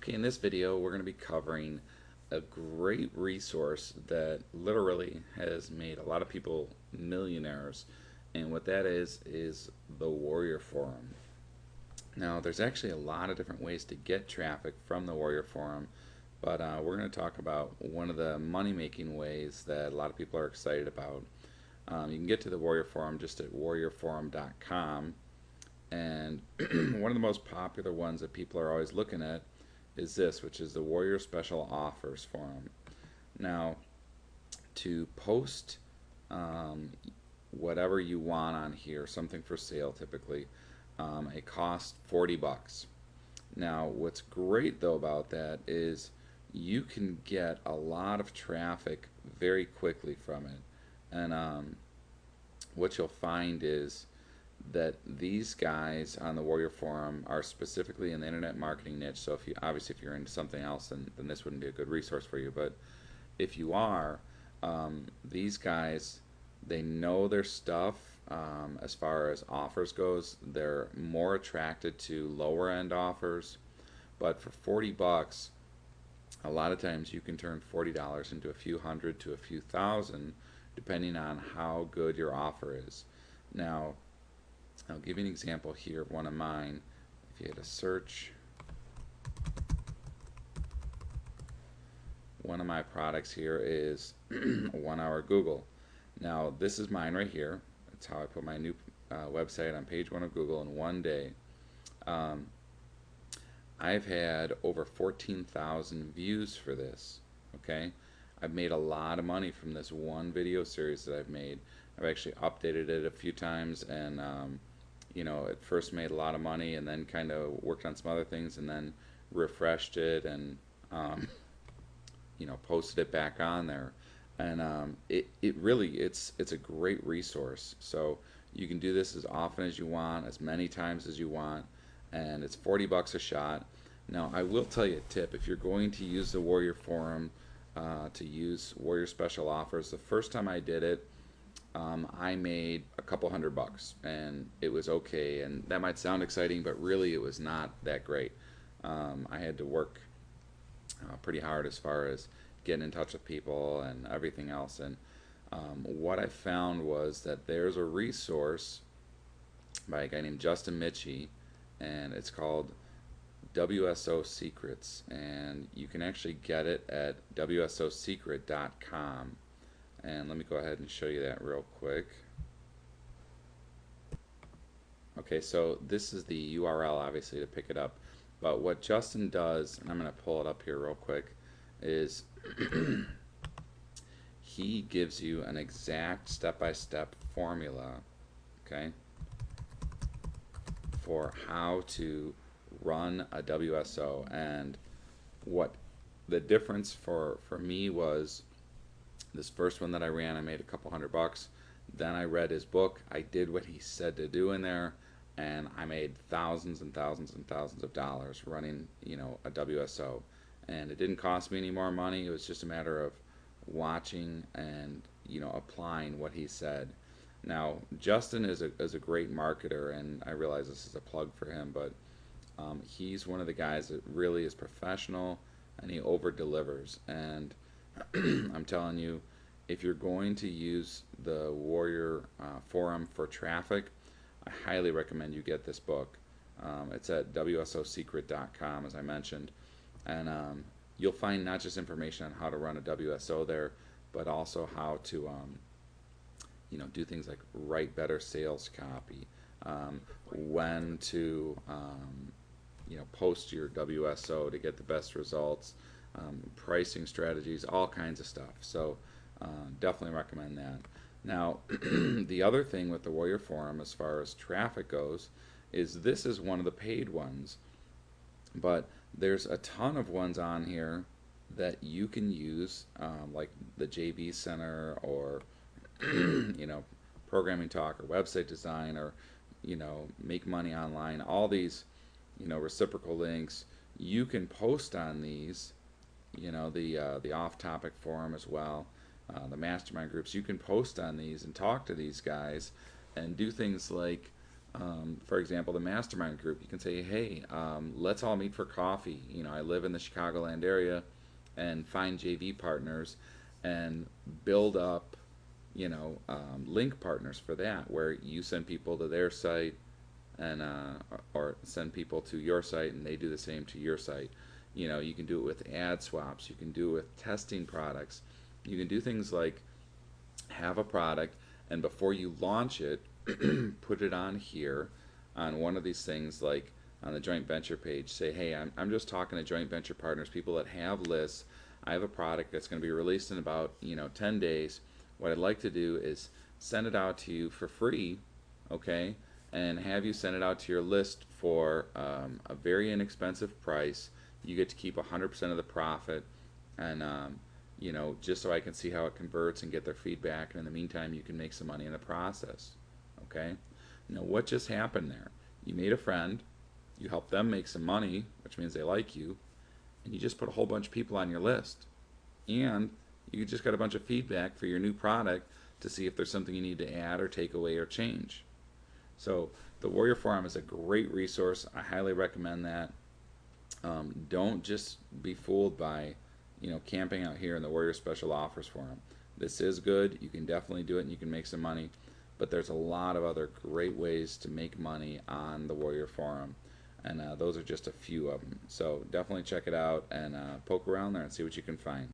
Okay, in this video we're going to be covering a great resource that literally has made a lot of people millionaires, and what that is the Warrior Forum. Now there's actually a lot of different ways to get traffic from the Warrior Forum, but we're going to talk about one of the money-making ways that a lot of people are excited about. You can get to the Warrior Forum just at warriorforum.com, and one of the most popular ones that people are always looking at is this, which is the Warrior Special Offers Forum. Now, to post whatever you want on here, something for sale typically, it costs 40 bucks. Now, what's great though about that is you can get a lot of traffic very quickly from it. And what you'll find is that these guys on the Warrior Forum are specifically in the internet marketing niche. So if you're into something else, then this wouldn't be a good resource for you. But if you are, these guys, they know their stuff. As far as offers goes, they're more attracted to lower end offers. But for 40 bucks, a lot of times you can turn $40 into a few hundred to a few thousand, depending on how good your offer is. Now, I'll give you an example here of one of mine. If you had to search one of my products here is 1 Hour Google. Now this is mine right here. That's how I put my new website on page 1 of Google in one day. I've had over 14,000 views for this. Okay, I've made a lot of money from this one video series that I've made. I've actually updated it a few times, and you know, it first made a lot of money and then kind of worked on some other things and then refreshed it and you know, posted it back on there. And it really, it's a great resource. So you can do this as often as you want, as many times as you want, and it's 40 bucks a shot. Now I will tell you a tip: if you're going to use the Warrior Forum to use Warrior Special Offers, the first time I did it, I made a couple $100, and it was okay. And that might sound exciting, but really it was not that great. I had to work pretty hard as far as getting in touch with people and everything else. And what I found was that there's a resource by a guy named Justin Mitchie, and it's called WSO Secrets, and you can actually get it at WSOsecret.com. And let me go ahead and show you that real quick. Okay, so this is the URL obviously to pick it up, but what Justin does, and I'm going to pull it up here real quick, is he gives you an exact step-by-step formula, okay, for how to run a WSO. And what the difference for me was, this first one that I ran, I made a couple $100. Then I read his book, I did what he said to do in there, and I made thousands and thousands and thousands of dollars running, you know, a WSO. And it didn't cost me any more money. It was just a matter of watching and, you know, applying what he said. Now Justin is a great marketer, and I realize this is a plug for him, but he's one of the guys that really is professional, and he over delivers. And I'm telling you, if you're going to use the Warrior Forum for traffic, I highly recommend you get this book. It's at WSOsecret.com, as I mentioned, and you'll find not just information on how to run a WSO there, but also how to you know, do things like write better sales copy, when to you know, post your WSO to get the best results, pricing strategies, all kinds of stuff. So definitely recommend that. Now the other thing with the Warrior Forum as far as traffic goes is this is one of the paid ones, but there's a ton of ones on here that you can use, like the JB Center, or you know, Programming Talk, or Website Design, or you know, Make Money Online. All these, you know, reciprocal links, you can post on these. You know, the off-topic forum as well, the mastermind groups. You can post on these and talk to these guys, and do things like For example, the mastermind group, you can say, hey, let's all meet for coffee. You know, I live in the Chicagoland area, and find JV partners and build up, link partners for that, where you send people to their site and or send people to your site and they do the same to your site. You know, you can do it with ad swaps, you can do it with testing products, you can do things like have a product and before you launch it, put it on here on one of these things like on the joint venture page. Say, hey, I'm just talking to joint venture partners, people that have lists. I have a product that's going to be released in about 10 days. What I'd like to do is send it out to you for free, okay, and have you send it out to your list for a very inexpensive price. You get to keep 100% of the profit, and just so I can see how it converts and get their feedback. And in the meantime, you can make some money in the process. Okay? Now, what just happened there? You made a friend, you helped them make some money, which means they like you, and you just put a whole bunch of people on your list. And you just got a bunch of feedback for your new product to see if there's something you need to add or take away or change. So the Warrior Forum is a great resource. I highly recommend that. Don't just be fooled by, camping out here in the Warrior Special Offers Forum. This is good. You can definitely do it and you can make some money. But there's a lot of other great ways to make money on the Warrior Forum. And those are just a few of them. So definitely check it out and poke around there and see what you can find.